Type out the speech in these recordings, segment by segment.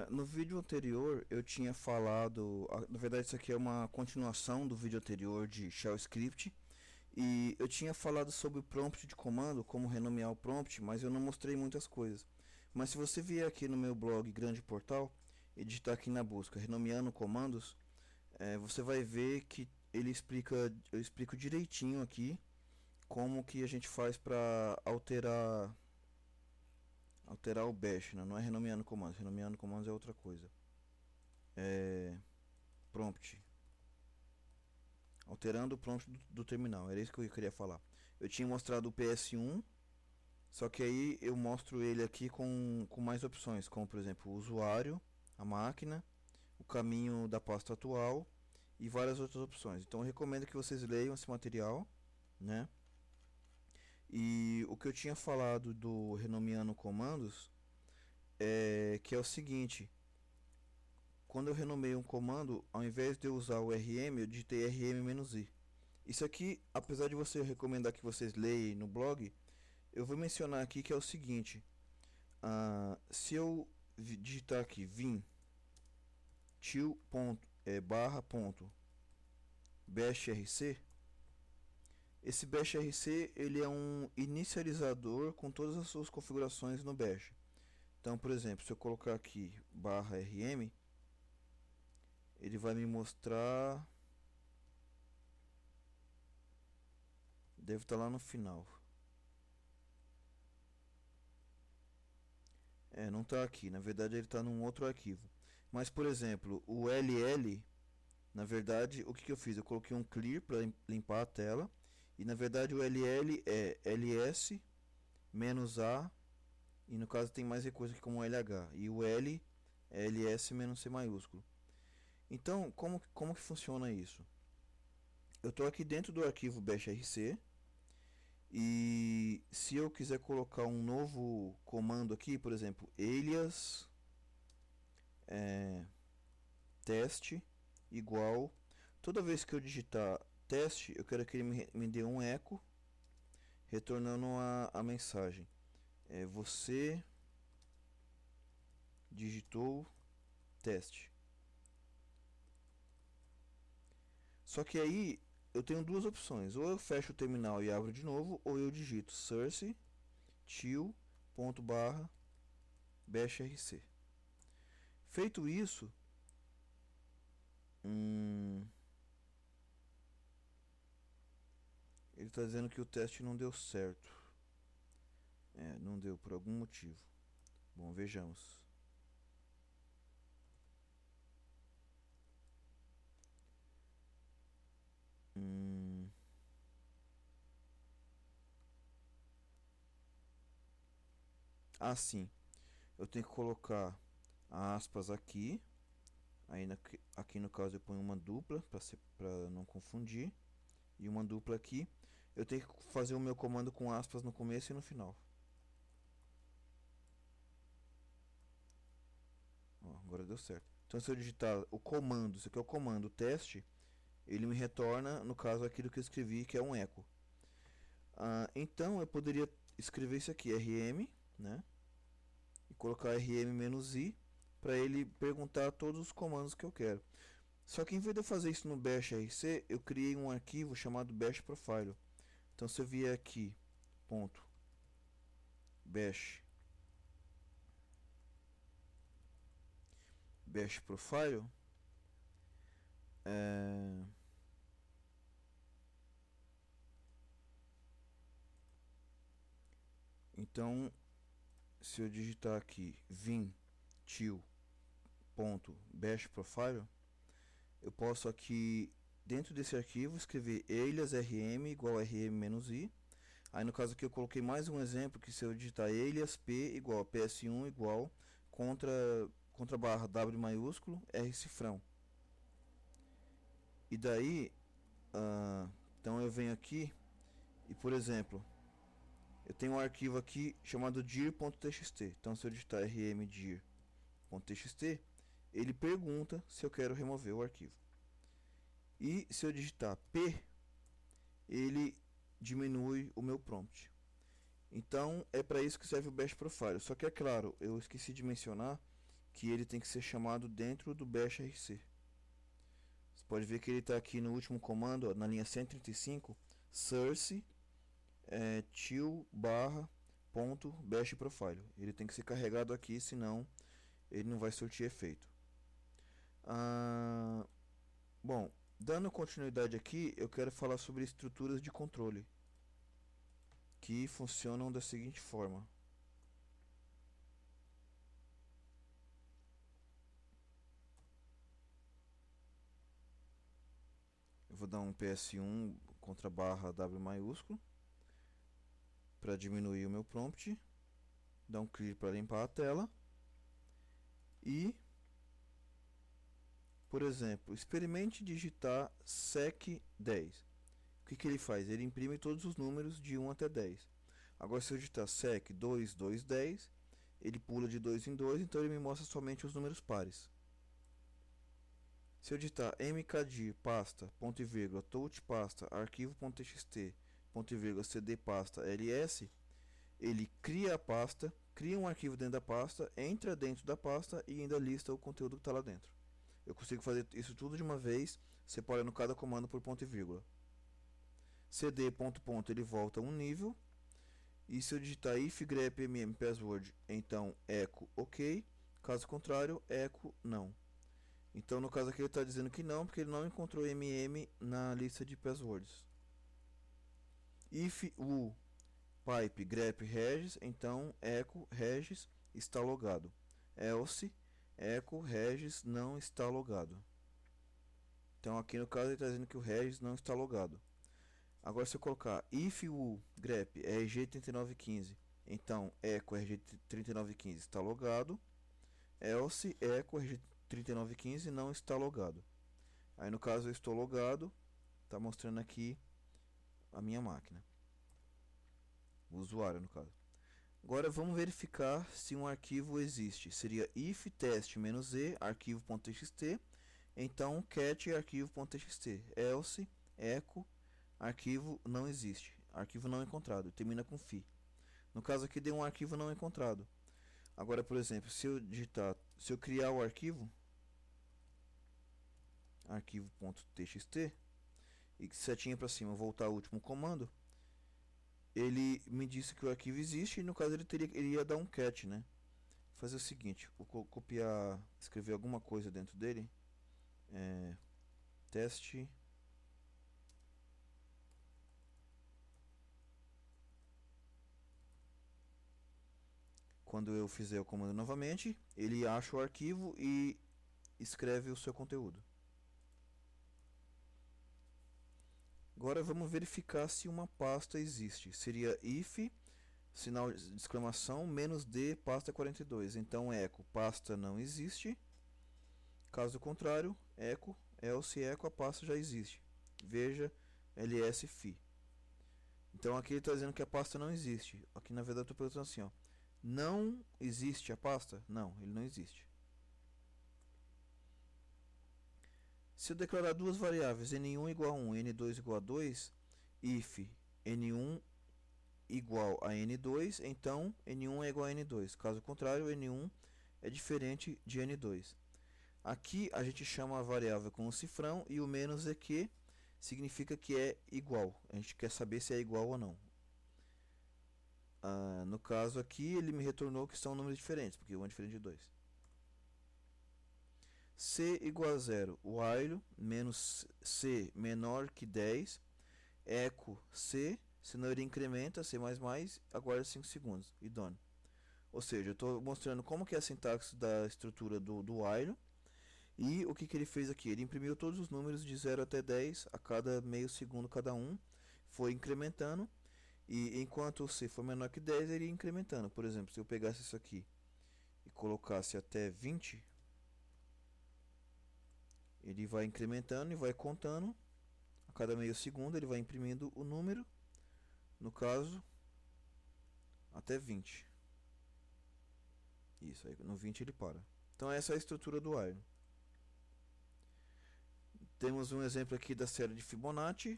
No vídeo anterior eu tinha falado, na verdade isso aqui é uma continuação do vídeo anterior de Shell Script, e eu tinha falado sobre o prompt de comando, como renomear o prompt, mas eu não mostrei muitas coisas. Mas se você vier aqui no meu blog Grande Portal e digitar aqui na busca renomeando comandos, você vai ver que eu explico direitinho aqui como que a gente faz para alterar o bash, né? Não é renomeando comandos é outra coisa. É prompt, alterando o prompt do terminal, era isso que eu queria falar. Eu tinha mostrado o PS1, só que aí eu mostro ele aqui com mais opções, como por exemplo o usuário, a máquina, o caminho da pasta atual e várias outras opções. Então eu recomendo que vocês leiam esse material, né? E o que eu tinha falado do renomeando comandos é que é o seguinte: quando eu renomeio um comando, ao invés de eu usar o rm, eu digitei rm-i. Isso aqui, apesar de você recomendar que vocês leiam no blog, eu vou mencionar aqui que é o seguinte: se eu digitar aqui vim til ponto, barra ponto bashrc, esse bashrc ele é um inicializador com todas as suas configurações no bash. Então, por exemplo, se eu colocar aqui barra rm, ele vai me mostrar, deve estar lá no final. Não está aqui, na verdade ele está num outro arquivo. Mas, por exemplo, o ll, na verdade, o que eu fiz? Eu coloquei um clear para limpar a tela. E na verdade o ll é ls menos a, e no caso tem mais recurso aqui como lh. E o l é ls menos c maiúsculo. Então, como que funciona isso? Eu estou aqui dentro do arquivo bashrc. E se eu quiser colocar um novo comando aqui, por exemplo, alias teste igual, toda vez que eu digitar teste, eu quero que ele me dê um eco retornando a mensagem. Você digitou teste. Só que aí eu tenho duas opções: ou eu fecho o terminal e abro de novo, ou eu digito source til.barra bashrc. Feito isso, ele está dizendo que o teste não deu certo. Não deu por algum motivo. Bom, vejamos. Assim, eu tenho que colocar aspas aqui. Aí aqui no caso eu ponho uma dupla para não confundir, e uma dupla aqui. Eu tenho que fazer o meu comando com aspas no começo e no final. Agora deu certo. Então se eu digitar o comando, isso aqui é o comando teste, ele me retorna, no caso, aquilo que eu escrevi, que é um eco. Então eu poderia escrever isso aqui, rm, né, e colocar rm-i para ele perguntar todos os comandos que eu quero. Só que em vez de eu fazer isso no bashrc, eu criei um arquivo chamado bash profile. Então se eu vier aqui, ponto bash profile, então se eu digitar aqui vim til.bash profile, eu posso aqui dentro desse arquivo escrever alias rm igual a rm-i. Aí no caso aqui eu coloquei mais um exemplo, que se eu digitar alias p igual a ps1 igual contra barra w maiúsculo r cifrão. E daí então eu venho aqui e, por exemplo, eu tenho um arquivo aqui chamado dir.txt. Então se eu digitar rmdir.txt, ele pergunta se eu quero remover o arquivo. E se eu digitar p, ele diminui o meu prompt. Então é para isso que serve o bash profile. Só que é claro, eu esqueci de mencionar que ele tem que ser chamado dentro do bash rc. Você pode ver que ele está aqui no último comando, ó, na linha 135, source til barra ponto bash profile. Ele tem que ser carregado aqui, senão ele não vai surtir efeito. Bom, dando continuidade aqui, eu quero falar sobre estruturas de controle que funcionam da seguinte forma. Eu vou dar um PS1 contra barra W maiúsculo para diminuir o meu prompt, dar um clear para limpar a tela e, por exemplo, experimente digitar sec10. O que ele faz? Ele imprime todos os números de 1 até 10. Agora, se eu digitar sec2, 2, 10, ele pula de 2 em 2, então ele me mostra somente os números pares. Se eu digitar mkdir pasta, ponto e vírgula, touch pasta, arquivo.txt, ponto e vírgula, cd pasta, ls, ele cria a pasta, cria um arquivo dentro da pasta, entra dentro da pasta e ainda lista o conteúdo que está lá dentro. Eu consigo fazer isso tudo de uma vez, separando cada comando por ponto e vírgula. cd ponto ponto ele volta um nível, e se eu digitar if grep mm password, então echo ok, caso contrário echo não. Então no caso aqui ele está dizendo que não, porque ele não encontrou mm na lista de passwords. If u pipe grep regis, então echo regis está logado. Else echo regis não está logado. Então aqui no caso ele está dizendo que o regis não está logado. Agora se eu colocar if u grep rg3915, então echo rg3915 está logado. Else echo rg3915 não está logado. Aí no caso eu estou logado, está mostrando aqui a minha máquina, o usuário no caso. Agora vamos verificar se um arquivo existe. Seria if test-e arquivo.txt, então cat arquivo.txt, else echo arquivo não existe, arquivo não encontrado, termina com fi. No caso aqui deu um arquivo não encontrado. Agora, por exemplo, se eu criar o arquivo arquivo.txt e setinha para cima, voltar ao último comando, ele me disse que o arquivo existe e no caso ele ia dar um cat, né? Fazer o seguinte, vou copiar, escrever alguma coisa dentro dele, teste quando eu fizer o comando novamente, ele acha o arquivo e escreve o seu conteúdo. Agora vamos verificar se uma pasta existe. Seria if, sinal de exclamação, -d, pasta 42. Então echo, pasta não existe. Caso contrário, echo, else echo, a pasta já existe. Veja ls fi. Então aqui ele está dizendo que a pasta não existe. Aqui na verdade eu estou perguntando assim, ó. Não existe a pasta? Não, ele não existe. Se eu declarar duas variáveis, n1 igual a 1 e n2 igual a 2, if n1 igual a n2, então n1 é igual a n2. Caso contrário, n1 é diferente de n2. Aqui a gente chama a variável com um cifrão e o -eq significa que é igual. A gente quer saber se é igual ou não. No caso aqui ele me retornou que são números diferentes, porque 1 é diferente de 2. C igual a 0, while menos C menor que 10, echo C, senão ele incrementa, C++, aguarda 5 segundos e done. Ou seja, eu estou mostrando como que é a sintaxe da estrutura do while e o que ele fez aqui. Ele imprimiu todos os números de 0 até 10 a cada meio segundo cada um, foi incrementando e enquanto o C for menor que 10 ele ia incrementando. Por exemplo, se eu pegasse isso aqui e colocasse até 20, ele vai incrementando e vai contando. A cada meio segundo ele vai imprimindo o número, no caso, até 20. Isso, aí no 20 ele para. Então essa é a estrutura do while. Temos um exemplo aqui da série de Fibonacci,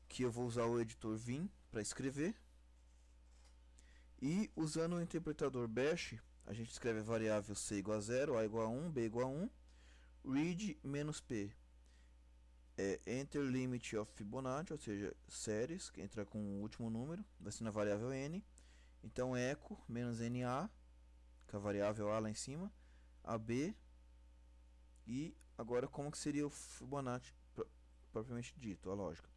que eu vou usar o editor Vim para escrever. E usando o interpretador Bash, a gente escreve a variável c igual a 0, a igual a 1, b igual a 1, read menos p é enter limit of Fibonacci, ou seja, séries, que entra com o último número, vai ser na variável n. Então echo menos na, com a variável a lá em cima, ab, e agora como que seria o Fibonacci propriamente dito, a lógica.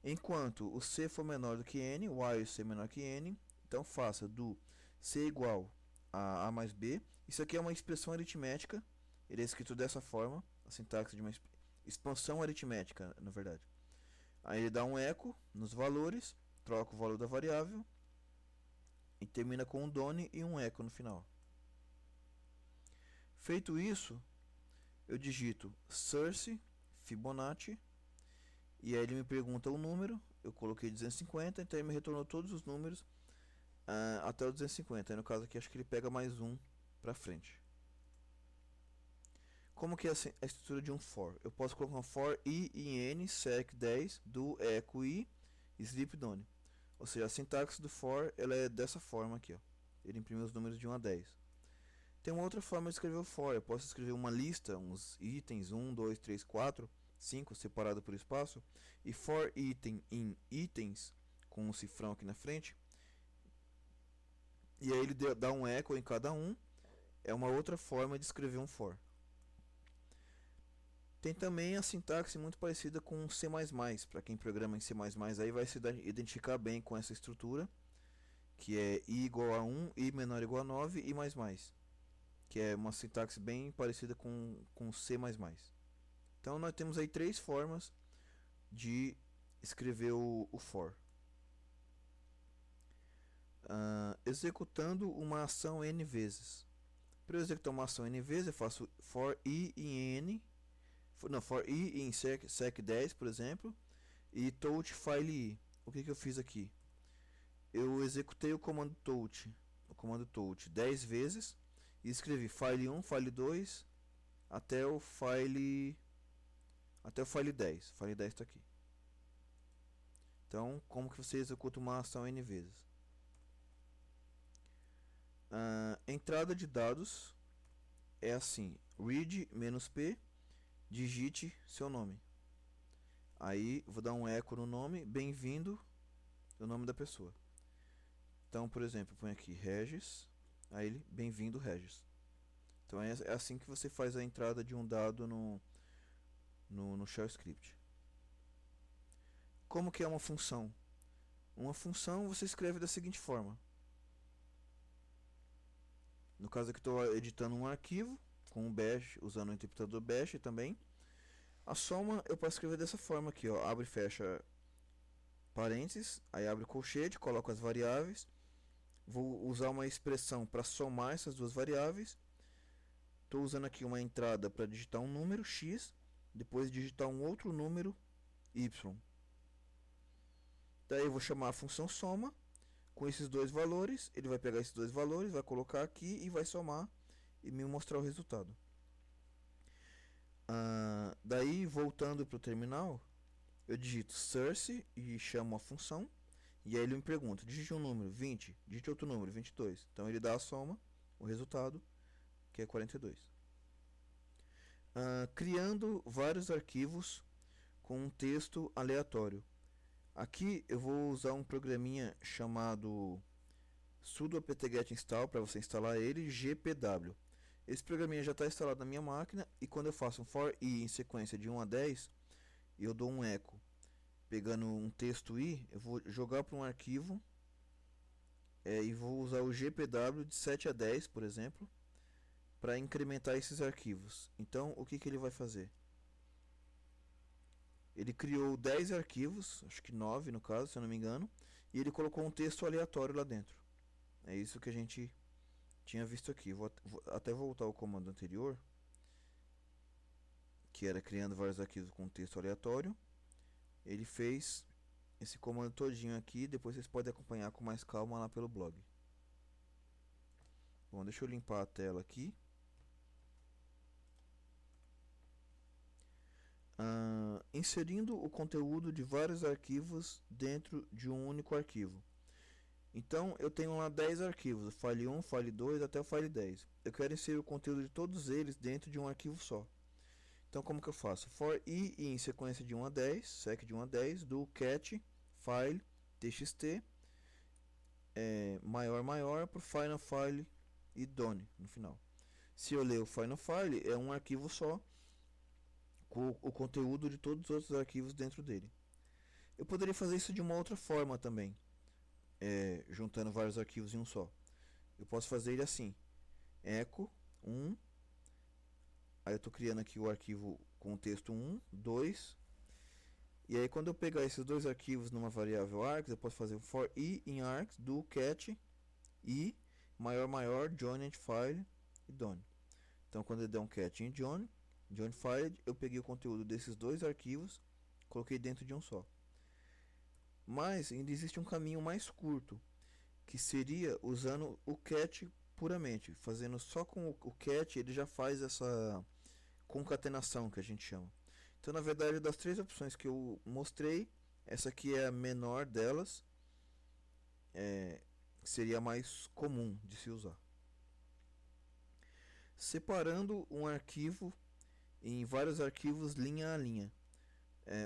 Enquanto o c for menor do que n, while c menor que n, então faça do c igual a mais b. Isso aqui é uma expressão aritmética, ele é escrito dessa forma, a sintaxe de uma expansão aritmética, na verdade. Aí ele dá um eco nos valores, troca o valor da variável e termina com um done e um eco no final. Feito isso, eu digito source Fibonacci e aí ele me pergunta o número. Eu coloquei 250, então ele me retornou todos os números até o 250. Aí no caso aqui acho que ele pega mais um para frente. Como que é a estrutura de um for? Eu posso colocar um for i em n sec 10 do echo i sleep done. Ou seja, a sintaxe do for ela é dessa forma aqui, ó. Ele imprime os números de 1 a 10. Tem uma outra forma de escrever o for. Eu posso escrever uma lista, uns itens 1, 2, 3, 4, 5 separado por espaço, e for item em itens com um cifrão aqui na frente. E aí ele dá um echo em cada um. É uma outra forma de escrever um for. Tem também a sintaxe muito parecida com C++. Para quem programa em C++, aí vai se identificar bem com essa estrutura, que é i igual a 1, i menor ou igual a 9 e mais, que é uma sintaxe bem parecida com C++. Então nós temos aí três formas de escrever o for. Executando uma ação n vezes. Para eu executar uma ação n vezes, eu faço for i em n, for i em sec 10, por exemplo, e touch file i. O que eu fiz aqui? Eu executei o comando touch 10 vezes e escrevi file 1, file 2 até o file 10. File 10 está aqui. Então, como que você executa uma ação n vezes? Entrada de dados é assim: read menos p, digite seu nome. Aí vou dar um eco no nome, bem-vindo, o nome da pessoa. Então, por exemplo, põe aqui Regis, aí ele, bem-vindo Regis. Então é assim que você faz a entrada de um dado no shell script. Como que é uma função? Uma função você escreve da seguinte forma. No caso aqui estou editando um arquivo com um bash, usando o interpretador bash também. A soma eu posso escrever dessa forma aqui, ó, abre e fecha parênteses, aí abre colchete, coloco as variáveis. Vou usar uma expressão para somar essas duas variáveis. Estou usando aqui uma entrada para digitar um número x, depois digitar um outro número y. Daí eu vou chamar a função soma com esses dois valores. Ele vai pegar esses dois valores, vai colocar aqui e vai somar e me mostrar o resultado. Daí, voltando para o terminal, eu digito source e chamo a função. E aí ele me pergunta, digite um número, 20, digite outro número, 22. Então ele dá a soma, o resultado, que é 42. Criando vários arquivos com um texto aleatório. Aqui eu vou usar um programinha chamado sudo apt-get install para você instalar ele, gpw. Esse programinha já está instalado na minha máquina e quando eu faço um for i em sequência de 1 a 10, eu dou um eco. Pegando um texto i, eu vou jogar para um arquivo e vou usar o gpw de 7 a 10, por exemplo, para incrementar esses arquivos. Então, o que ele vai fazer? Ele criou 10 arquivos, acho que 9 no caso, se eu não me engano, e ele colocou um texto aleatório lá dentro. É isso que a gente tinha visto aqui. Vou até voltar ao comando anterior, que era criando vários arquivos com texto aleatório. Ele fez esse comando todinho aqui, depois vocês podem acompanhar com mais calma lá pelo blog. Bom, deixa eu limpar a tela aqui. Inserindo o conteúdo de vários arquivos dentro de um único arquivo. Então eu tenho lá 10 arquivos, o file 1, file 2 até o file 10. Eu quero inserir o conteúdo de todos eles dentro de um arquivo só. Então como que eu faço? For i em sequência de 1 a 10, sec de 1 a 10, do cat file txt maior maior para o final file e done no final. Se eu ler o final file, é um arquivo só com o conteúdo de todos os outros arquivos dentro dele. Eu poderia fazer isso de uma outra forma também, juntando vários arquivos em um só. Eu posso fazer ele assim: echo 1, aí eu estou criando aqui o arquivo com o texto 1, 2, e aí quando eu pegar esses dois arquivos numa variável args, eu posso fazer o for i em args do cat i maior maior joined file e done. Então quando eu der um cat em join file, eu peguei o conteúdo desses dois arquivos, coloquei dentro de um só. Mas ainda existe um caminho mais curto, que seria usando o cat puramente, fazendo só com o cat, ele já faz essa concatenação que a gente chama. Então, na verdade, das três opções que eu mostrei, essa aqui é a menor delas, seria a mais comum de se usar. Separando um arquivo em vários arquivos linha a linha.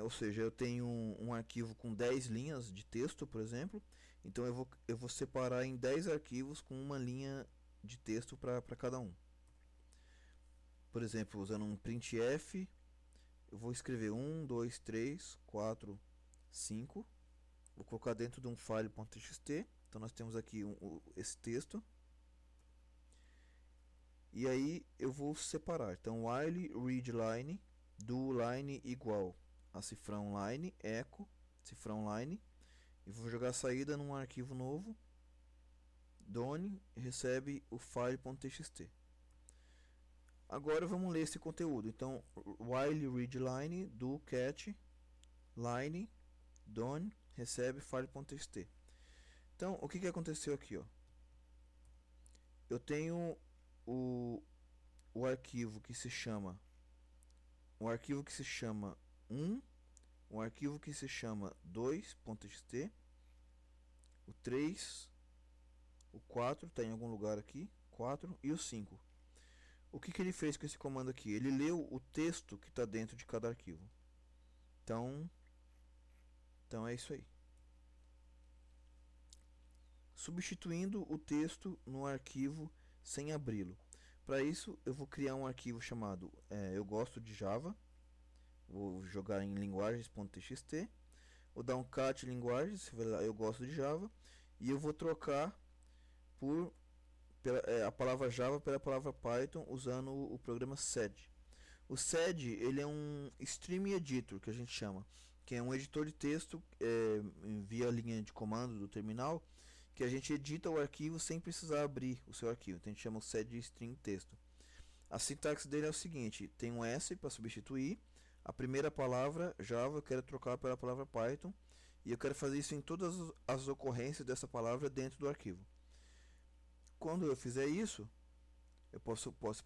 Ou seja, eu tenho um arquivo com 10 linhas de texto, por exemplo, então eu vou separar em 10 arquivos com uma linha de texto para cada um. Por exemplo, usando um printf, eu vou escrever 1, 2, 3, 4, 5, vou colocar dentro de um file.txt, então nós temos aqui esse texto, e aí eu vou separar, então while readLine, do line igual a cifrão line, echo, cifrão line, e vou jogar a saída num arquivo novo, done, recebe o file.txt. Agora vamos ler esse conteúdo. Então, while readLine do cat line done recebe file.txt. Então, o que aconteceu aqui, ó? Eu tenho o arquivo que se chama 1, um arquivo que se chama 2.txt, o 3, o 4 está em algum lugar aqui, 4 e o 5. O que ele fez com esse comando aqui? Ele leu o texto que está dentro de cada arquivo. Então é isso aí. Substituindo o texto no arquivo sem abri-lo. Para isso eu vou criar um arquivo chamado eu gosto de Java. Vou jogar em linguagens.txt. Vou dar um cat linguagens, eu gosto de Java. E eu vou trocar a palavra Java pela palavra Python usando o programa sed. O sed ele é um stream editor que a gente chama, que é um editor de texto via linha de comando do terminal, que a gente edita o arquivo sem precisar abrir o seu arquivo. Então a gente chama o sed de stream texto. A sintaxe dele é o seguinte: tem um S para substituir a primeira palavra Java, eu quero trocar pela palavra Python, e eu quero fazer isso em todas as ocorrências dessa palavra dentro do arquivo. Quando eu fizer isso,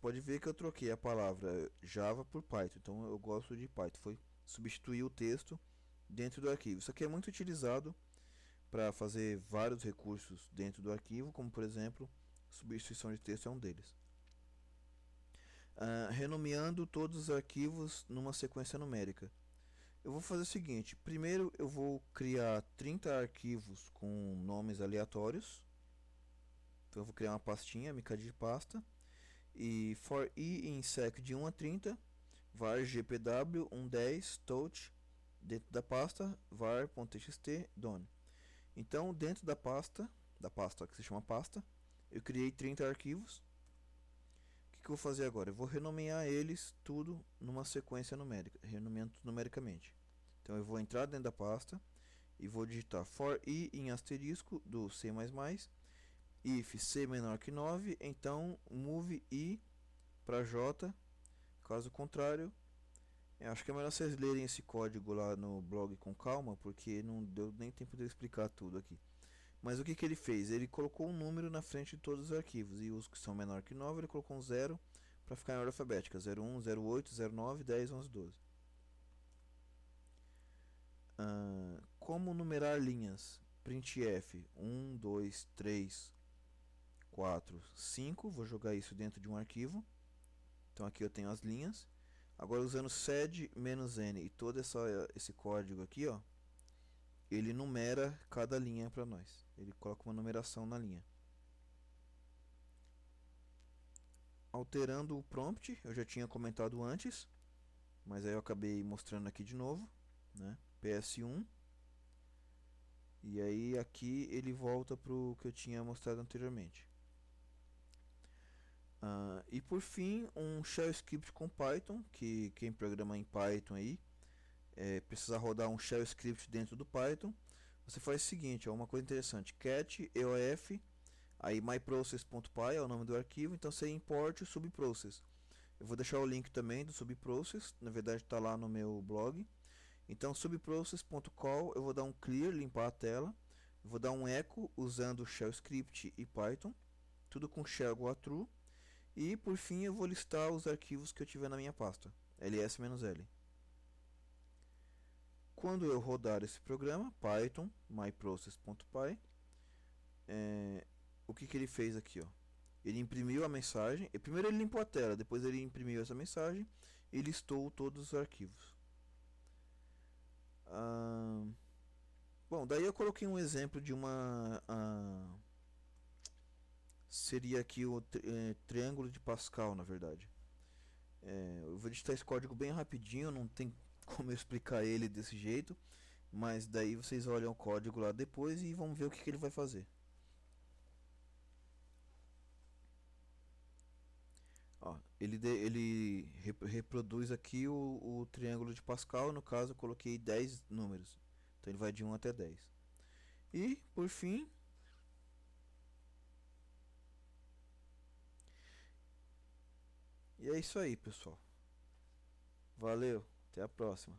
pode ver que eu troquei a palavra Java por Python. Então eu gosto de Python. Foi substituir o texto dentro do arquivo. Isso aqui é muito utilizado para fazer vários recursos dentro do arquivo, como por exemplo, substituição de texto é um deles. Renomeando todos os arquivos numa sequência numérica. Eu vou fazer o seguinte: primeiro eu vou criar 30 arquivos com nomes aleatórios. Então eu vou criar uma pastinha, mica de pasta, e for i em sec de 1 a 30, var gpw 110 touch, dentro da pasta var.txt done. Então dentro da pasta que se chama pasta, eu criei 30 arquivos. O que eu vou fazer agora? Eu vou renomear eles tudo numa sequência numérica, renomeando numericamente. Então eu vou entrar dentro da pasta e vou digitar for i em asterisco do C++, if c menor que 9, então move i para j, caso contrário. Acho que é melhor vocês lerem esse código lá no blog com calma, porque não deu nem tempo de eu explicar tudo aqui. Mas o que ele fez? Ele colocou um número na frente de todos os arquivos, e os que são menor que 9 ele colocou um 0 para ficar em ordem alfabética: 01, 08, 09, 10, 11, 12. Como numerar linhas? printf 1, 2, 3, 4, 5. Vou jogar isso dentro de um arquivo. Então aqui eu tenho as linhas. Agora usando sed-n e todo esse código aqui, ó, ele numera cada linha para nós. Ele coloca uma numeração na linha. Alterando o prompt, eu já tinha comentado antes, mas aí eu acabei mostrando aqui de novo, né? PS1. E aí aqui ele volta para o que eu tinha mostrado anteriormente. E por fim, um shell script com Python, que quem programa em Python aí, precisa rodar um shell script dentro do Python. Você faz o seguinte, uma coisa interessante, cat eof, aí myprocess.py é o nome do arquivo, então você importa o subprocess. Eu vou deixar o link também do subprocess, na verdade está lá no meu blog. Então subprocess.call, eu vou dar um clear, limpar a tela, eu vou dar um echo usando shell script e Python, tudo com shell igual a true. E por fim eu vou listar os arquivos que eu tiver na minha pasta, ls-l. Quando eu rodar esse programa, python myprocess.py, o que ele fez aqui, ó? Ele imprimiu a mensagem, primeiro ele limpou a tela, depois ele imprimiu essa mensagem e listou todos os arquivos. Bom, daí eu coloquei um exemplo de uma... seria aqui o triângulo de Pascal, na verdade. Eu vou digitar esse código bem rapidinho, não tem como eu explicar ele desse jeito, mas daí vocês olham o código lá depois e vão ver o que ele vai fazer. Ó, ele reproduz aqui o triângulo de Pascal, no caso eu coloquei 10 números, então ele vai de 1 até 10. E por fim, e é isso aí, pessoal. Valeu, até a próxima.